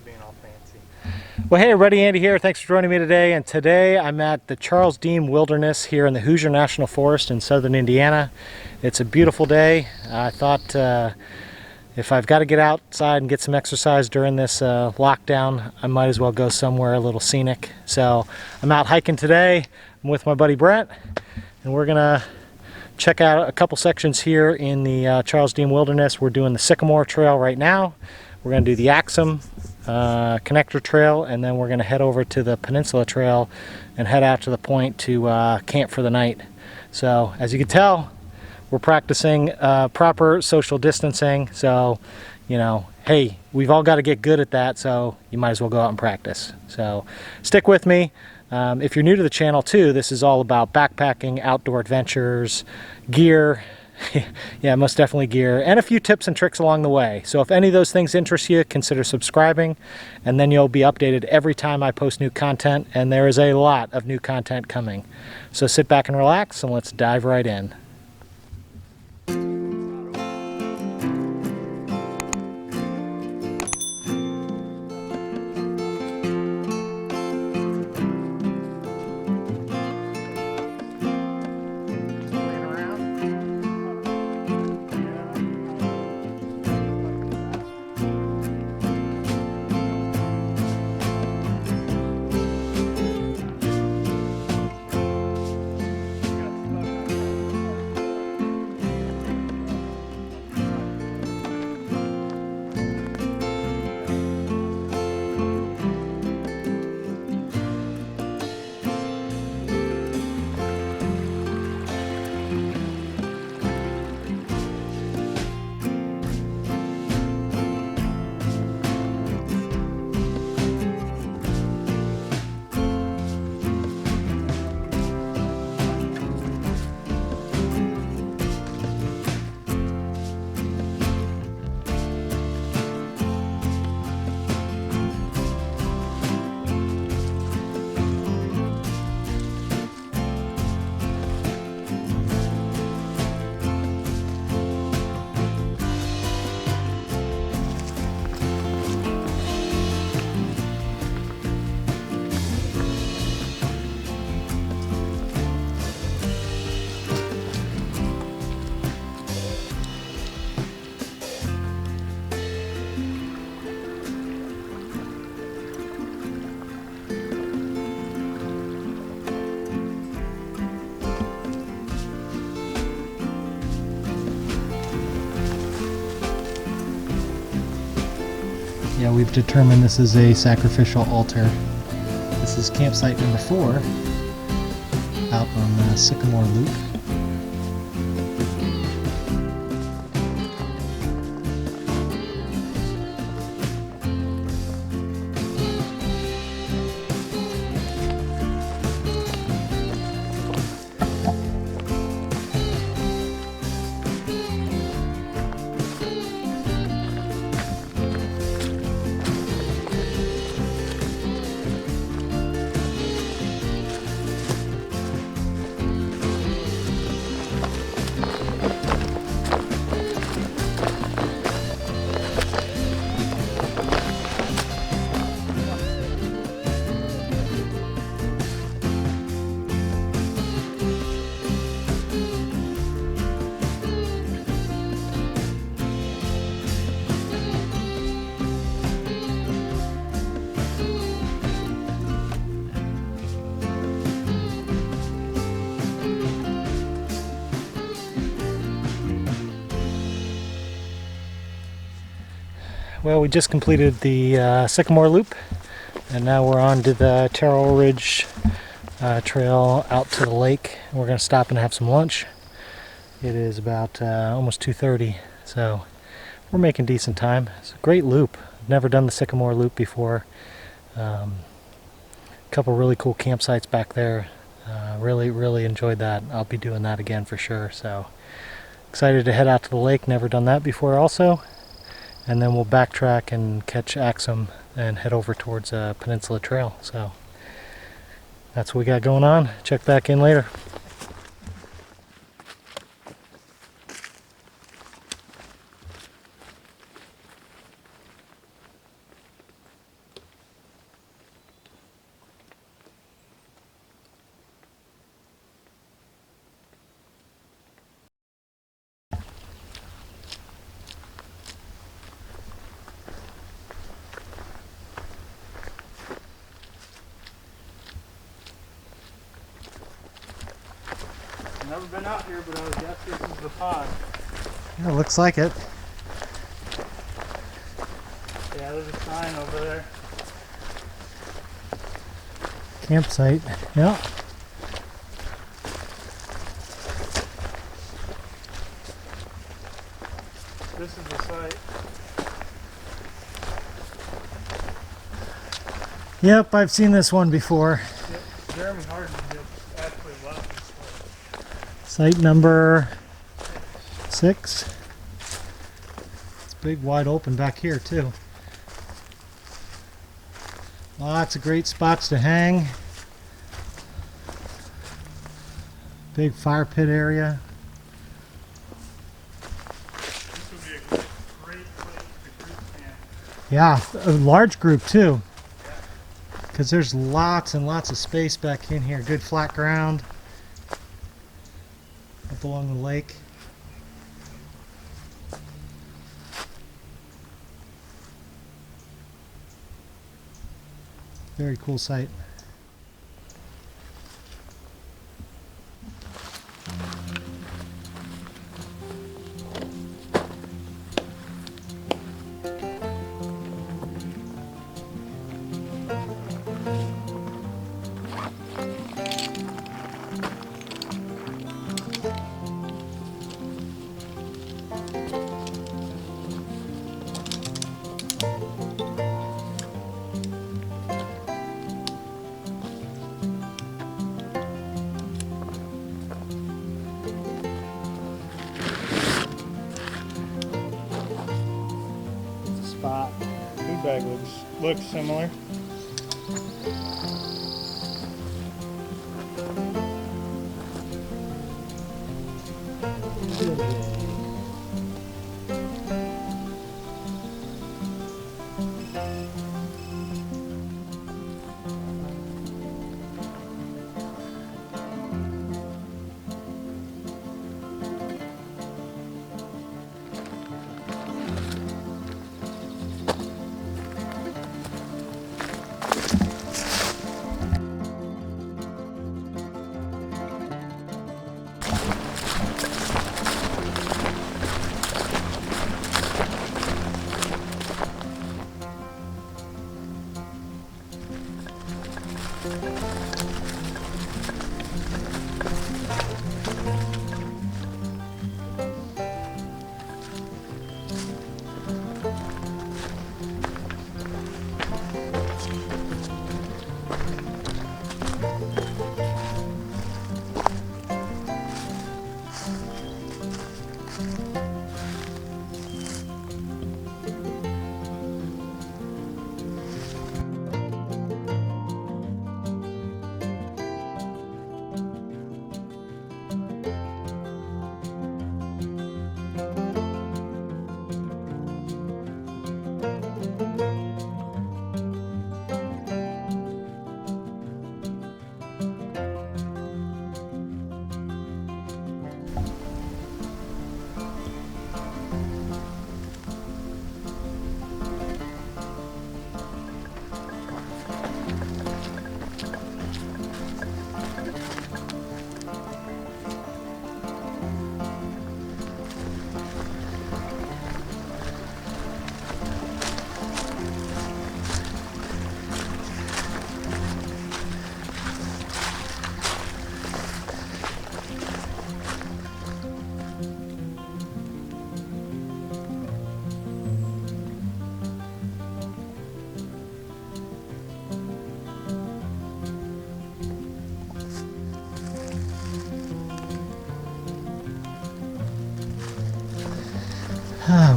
being all fancy. Well, hey everybody, Andy here. Thanks for joining me today. And today I'm at the Charles Deam Wilderness here in the Hoosier National Forest in southern Indiana. It's a beautiful day. I thought if I've got to get outside and get some exercise during this lockdown, I might as well go somewhere a little scenic. So I'm out hiking today. I'm with my buddy Brent, and we're gonna check out a couple sections here in the Charles Deam Wilderness. We're doing the Sycamore Trail right now. We're going to do the Axsom connector trail, and then we're going to head over to the Peninsula Trail and head out to the point to camp for the night. So as you can tell, we're practicing proper social distancing. So, you know, hey, we've all got to get good at that, so you might as well go out and practice. So stick with me. If you're new to the channel too, this is all about backpacking, outdoor adventures, gear, yeah, most definitely gear, and a few tips and tricks along the way. So if any of those things interest you, consider subscribing, and then you'll be updated every time I post new content, and there is a lot of new content coming. So sit back and relax, and let's dive right in. Yeah, we've determined this is a sacrificial altar. This is campsite number 4 out on the Sycamore Loop. Well, we just completed the Sycamore Loop, and now we're on to the Terrill Ridge Trail out to the lake. We're going to stop and have some lunch. It is about almost 2:30, so we're making decent time. It's a great loop. I've never done the Sycamore Loop before. A couple really cool campsites back there. Really enjoyed that. I'll be doing that again for sure. So excited to head out to the lake. Never done that before also. And then we'll backtrack and catch Axsom and head over towards Peninsula Trail. So that's what we got going on. Check back in later. Never been out here, but I would guess this is the pond. Yeah, it looks like it. Yeah, there's a sign over there. Campsite. Yeah. This is the site. Yep, I've seen this one before. Yep. Jeremy Harden actually left this place. Site number 6. It's big, wide open back here too. Lots of great spots to hang. Big fire pit area. This would be a great place to group camp. Yeah, a large group too. Because there's lots and lots of space back in here. Good flat ground up along the lake. Very cool site. Spot. Food bag looks similar.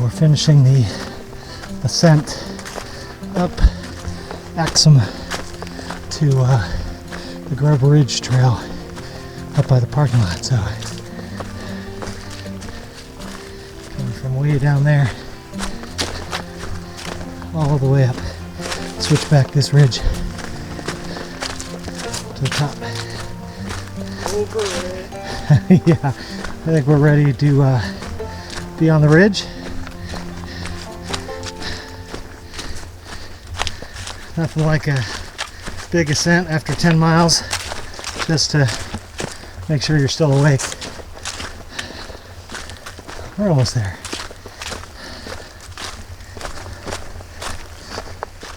We're finishing the ascent up Axsom to the Grubb Ridge Trail up by the parking lot. So coming from way down there all the way up, switch back this ridge to the top. Over it. Yeah, I think we're ready to be on the ridge. Nothing like a big ascent after 10 miles just to make sure you're still awake. We're almost there.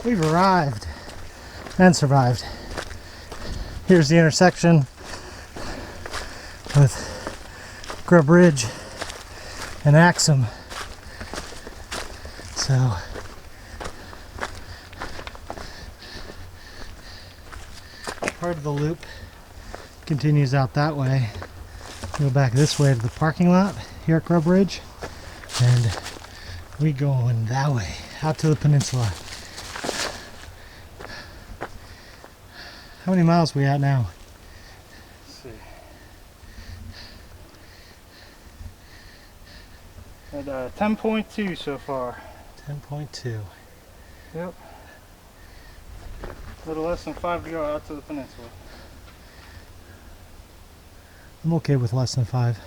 We've arrived and survived. Here's the intersection with Grubb Ridge and Axsom. So part of the loop continues out that way. Go back this way to the parking lot here at Grubb Ridge, and we going that way out to the peninsula. How many miles are we at now? Let's see. At 10.2 so far. 10.2. Yep. A little less than 5 to go out to the peninsula. I'm okay with less than 5.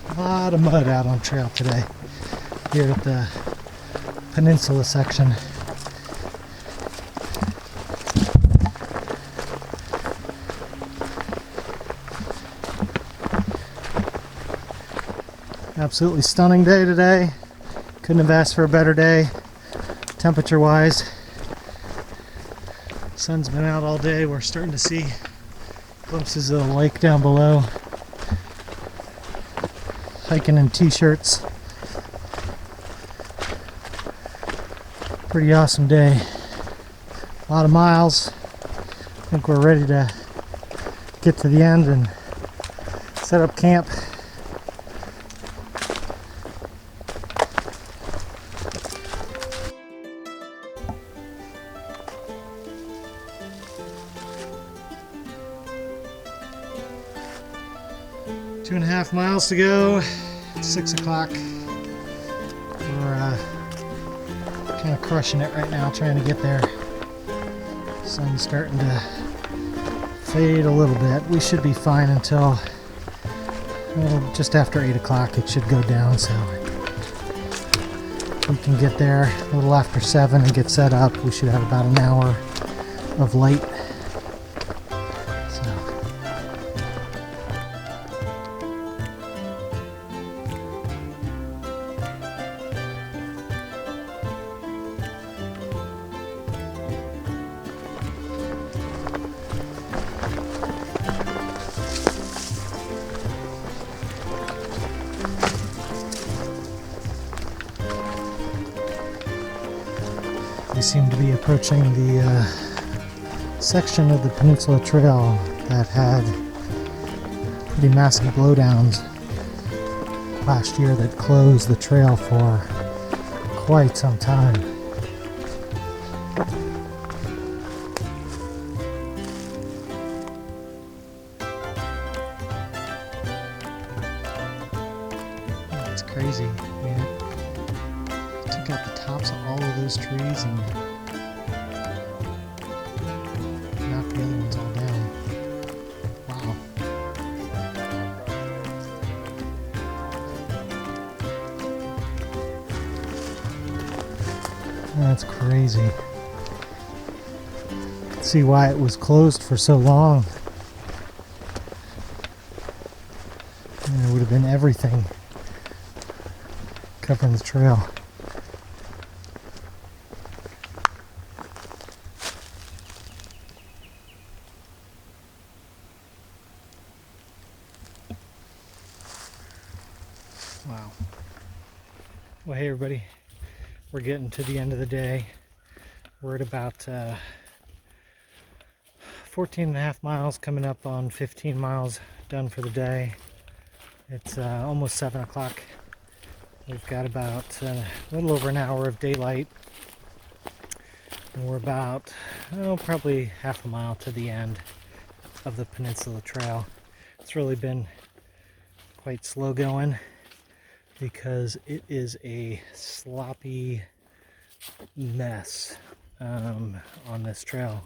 A lot of mud out on trail today here at the peninsula section. Absolutely stunning day today. Couldn't have asked for a better day temperature wise. Sun's been out all day. We're starting to see glimpses of the lake down below. Hiking in t-shirts. Pretty awesome day. A lot of miles. I think we're ready to get to the end and set up camp. Two and a half miles to go. It's 6 o'clock. We're kind of crushing it right now, trying to get there. Sun's starting to fade a little bit. We should be fine until just after 8 o'clock. It should go down, so we can get there a little after 7 and get set up. We should have about an hour of light. We seem to be approaching the section of the Peninsula Trail that had pretty massive blowdowns last year that closed the trail for quite some time. It's crazy. I mean, it took out the tops of all of those trees and knocked the other ones all down. Wow. That's crazy. You can see why it was closed for so long. And there would have been everything covering the trail. Wow. Well, hey everybody, we're getting to the end of the day. We're at about 14 and a half miles, coming up on 15 miles done for the day. It's almost 7 o'clock. We've got about a little over an hour of daylight. And we're about, probably half a mile to the end of the Peninsula Trail. It's really been quite slow going. because it is a sloppy mess on this trail.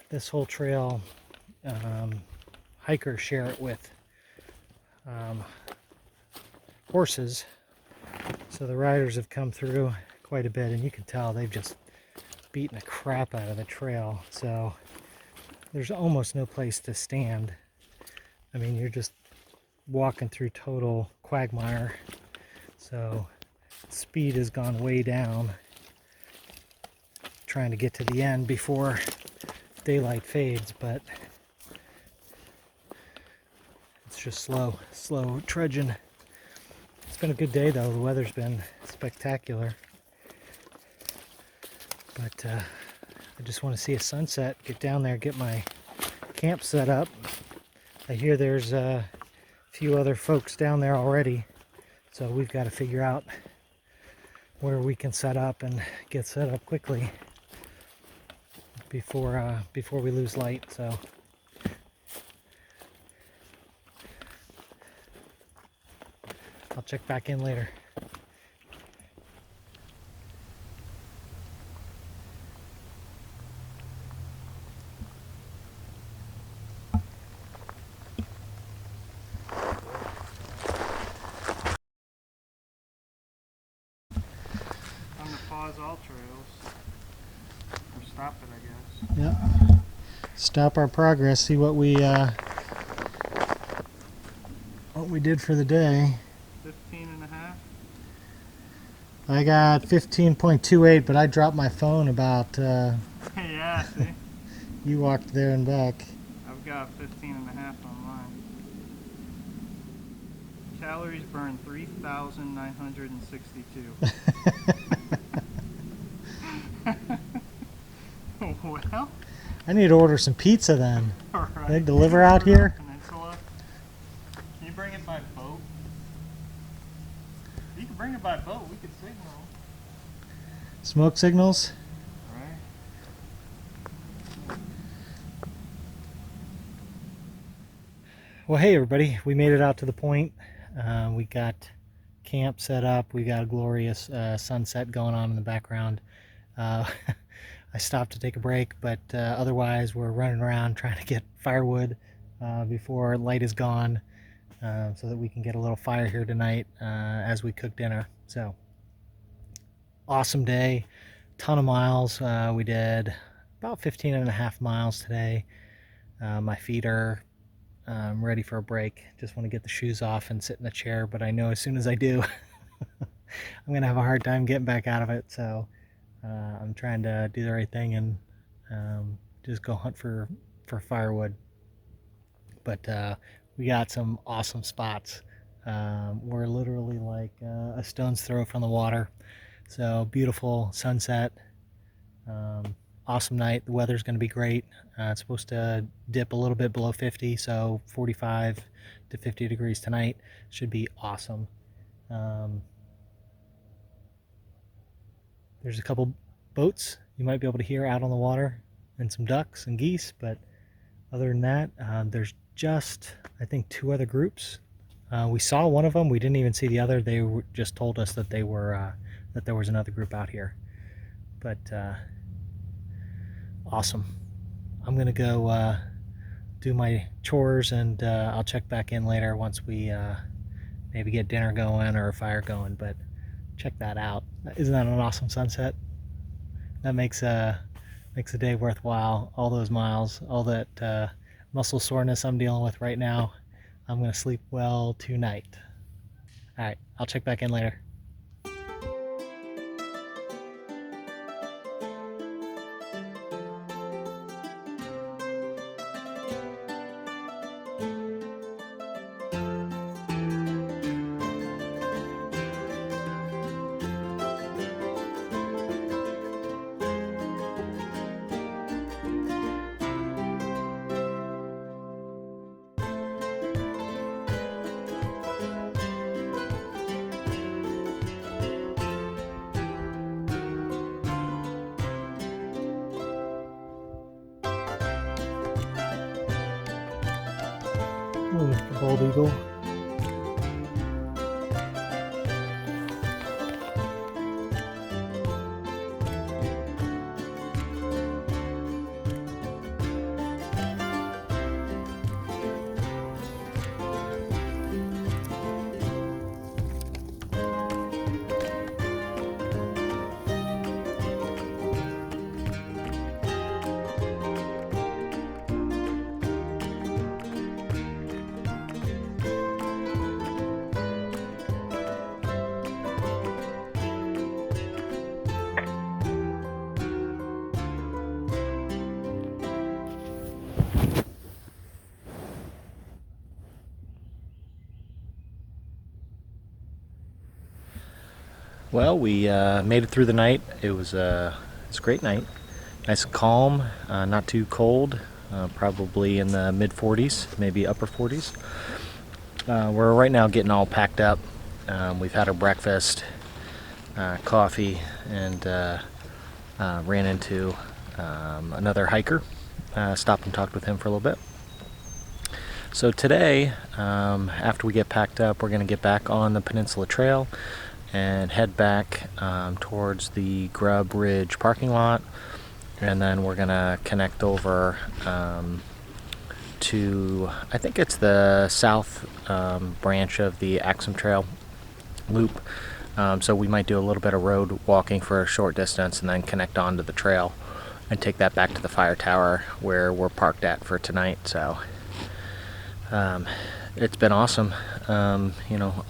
This whole trail, hikers share it with horses, so the riders have come through quite a bit, and you can tell they've just beaten the crap out of the trail, so there's almost no place to stand. I mean, you're just walking through total quagmire, so speed has gone way down trying to get to the end before daylight fades, but it's just slow trudging. It's been a good day though. The weather's been spectacular, but I just want to see a sunset, get down there, get my camp set up. I hear there's a few other folks down there already, so we've got to figure out where we can set up and get set up quickly before we lose light. So I'll check back in later. I'm gonna pause all trails. Or stop it, I guess. Yep. Stop our progress, see what we did for the day. 15.5. I got 15.28, but I dropped my phone about Yeah, see? you walked there and back. I've got 15.5 on mine. Calories burned 3,962. Well, I need to order some pizza then. alright. They deliver out here? Peninsula. Can you bring it by boat? You can bring it by boat, we could signal. Smoke signals? Right. Well, hey everybody, we made it out to the point. We got camp set up. We got a glorious sunset going on in the background. I stopped to take a break, but otherwise we're running around trying to get firewood before light is gone, so that we can get a little fire here tonight as we cook dinner. So awesome day, ton of miles. We did about 15.5 miles today. My feet are ready for a break. Just want to get the shoes off and sit in the chair, but I know as soon as I do I'm gonna have a hard time getting back out of it. So I'm trying to do the right thing and just go hunt for firewood. But we got some awesome spots. We're literally like a stone's throw from the water. So beautiful sunset. Awesome night. The weather's going to be great. It's supposed to dip a little bit below 50, so 45 to 50 degrees tonight. Should be awesome. There's a couple boats you might be able to hear out on the water, and some ducks and geese, but other than that, there's just, I think, 2 other groups. We saw one of them. We didn't even see the other. They just told us that they were that there was another group out here. But awesome. I'm gonna go do my chores, and I'll check back in later once we maybe get dinner going or a fire going. But check that out. Isn't that an awesome sunset? That makes a day worthwhile. All those miles, all that muscle soreness I'm dealing with right now. I'm gonna sleep well tonight. All right, I'll check back in later. Ooh, the bald eagle. Well, we made it through the night. It was a great night. Nice and calm, not too cold, probably in the mid 40s, maybe upper 40s. We're right now getting all packed up. We've had our breakfast, coffee, and ran into another hiker. Stopped and talked with him for a little bit. So today, after we get packed up, we're going to get back on the Peninsula Trail and head back towards the Grubb Ridge parking lot, and then we're going to connect over to, I think it's the south branch of the Axsom Trail loop. So we might do a little bit of road walking for a short distance and then connect onto the trail and take that back to the fire tower where we're parked at for tonight. So it's been awesome. A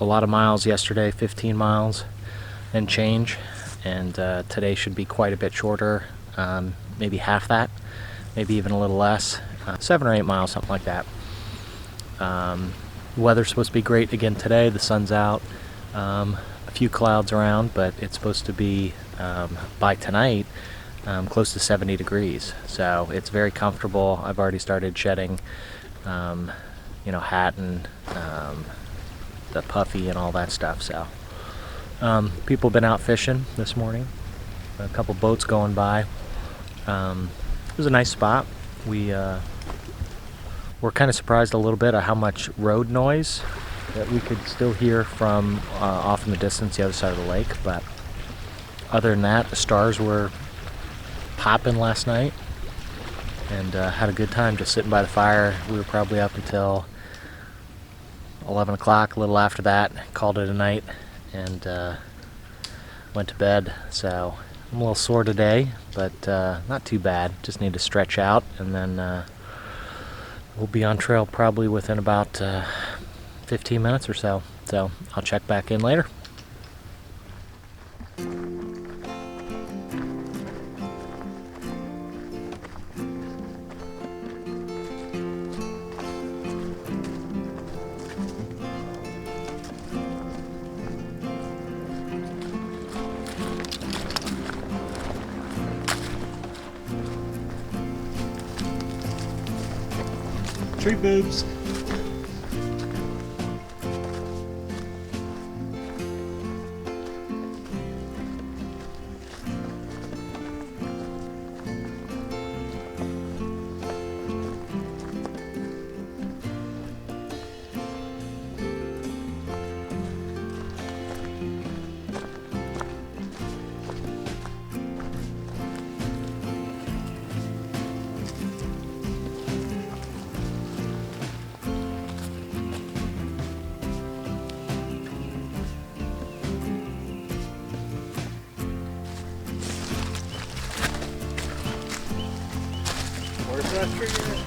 lot of miles yesterday, 15 miles and change, and today should be quite a bit shorter, maybe half that, maybe even a little less, 7 or 8 miles, something like that. Weather's supposed to be great again today. The sun's out, a few clouds around, but it's supposed to be by tonight close to 70 degrees, so it's very comfortable. I've already started shedding hat and the puffy and all that stuff. So people have been out fishing this morning, a couple boats going by. It was a nice spot. We're kind of surprised a little bit at how much road noise that we could still hear from off in the distance, the other side of the lake. But other than that, the stars were popping last night, and had a good time just sitting by the fire. We were probably up until 11 o'clock, a little after that, called it a night, and went to bed. So I'm a little sore today, but not too bad. Just need to stretch out, and then we'll be on trail probably within about 15 minutes or so. So I'll check back in later. Tree boobs. Where's that tree at?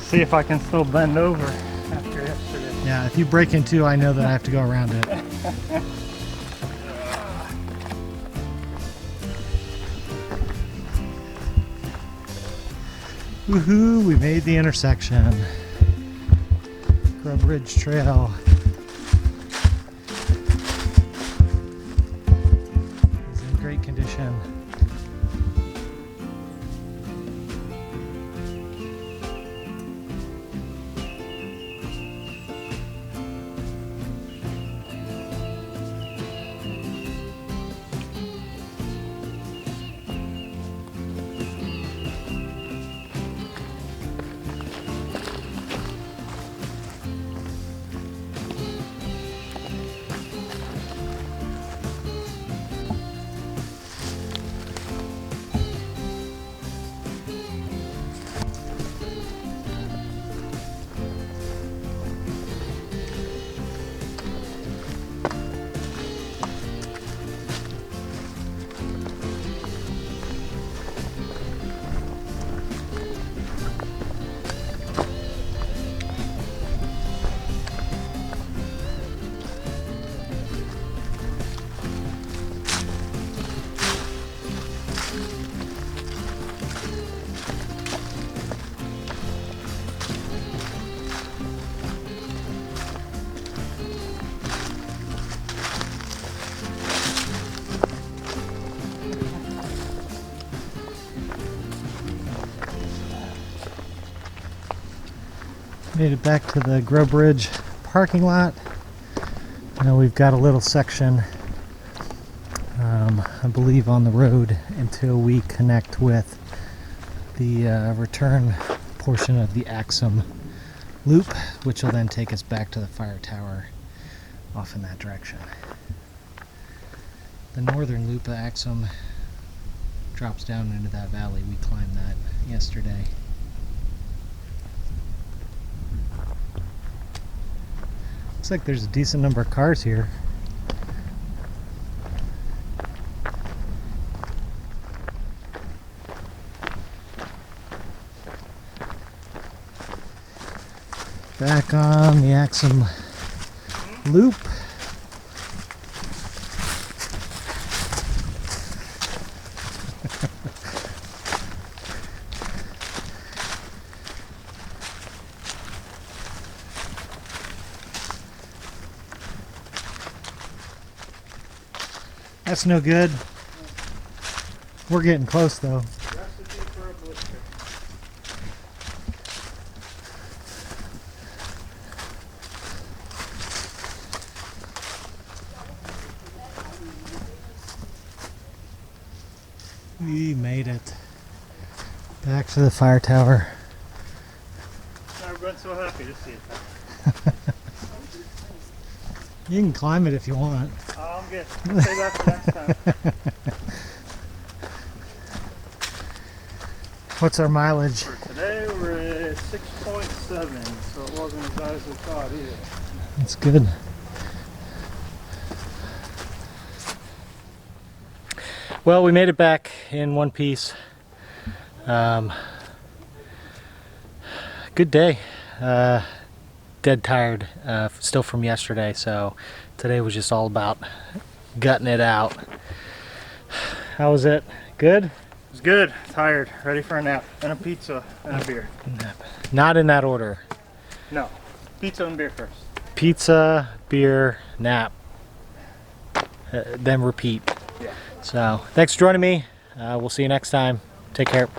See if I can still bend over after yesterday. Yeah, if you break in two, I know that I have to go around it. Woohoo, we made the intersection. Grubb Ridge Trail is in great condition. Made it back to the Grubb Ridge parking lot. Now we've got a little section, I believe, on the road until we connect with the return portion of the Axsom loop, which will then take us back to the fire tower off in that direction. The northern loop of Axsom drops down into that valley. We climbed that yesterday. Looks like there's a decent number of cars here. Back on the Axsom loop. That's no good. We're getting close though. We made it back to the fire tower. I've been so happy to see it. You can climb it if you want. Oh, I'm good. I'll save that for next time. What's our mileage? For today we're at 6.7, so it wasn't as bad as we thought either. That's good. Well, we made it back in one piece. Good day. Dead tired, still from yesterday, so today was just all about gutting it out. How was it? Good? It was good. Tired. Ready for a nap. And a pizza and a beer. Not in that order. No. Pizza and beer first. Pizza, beer, nap. Then repeat. Yeah. So, thanks for joining me. We'll see you next time. Take care.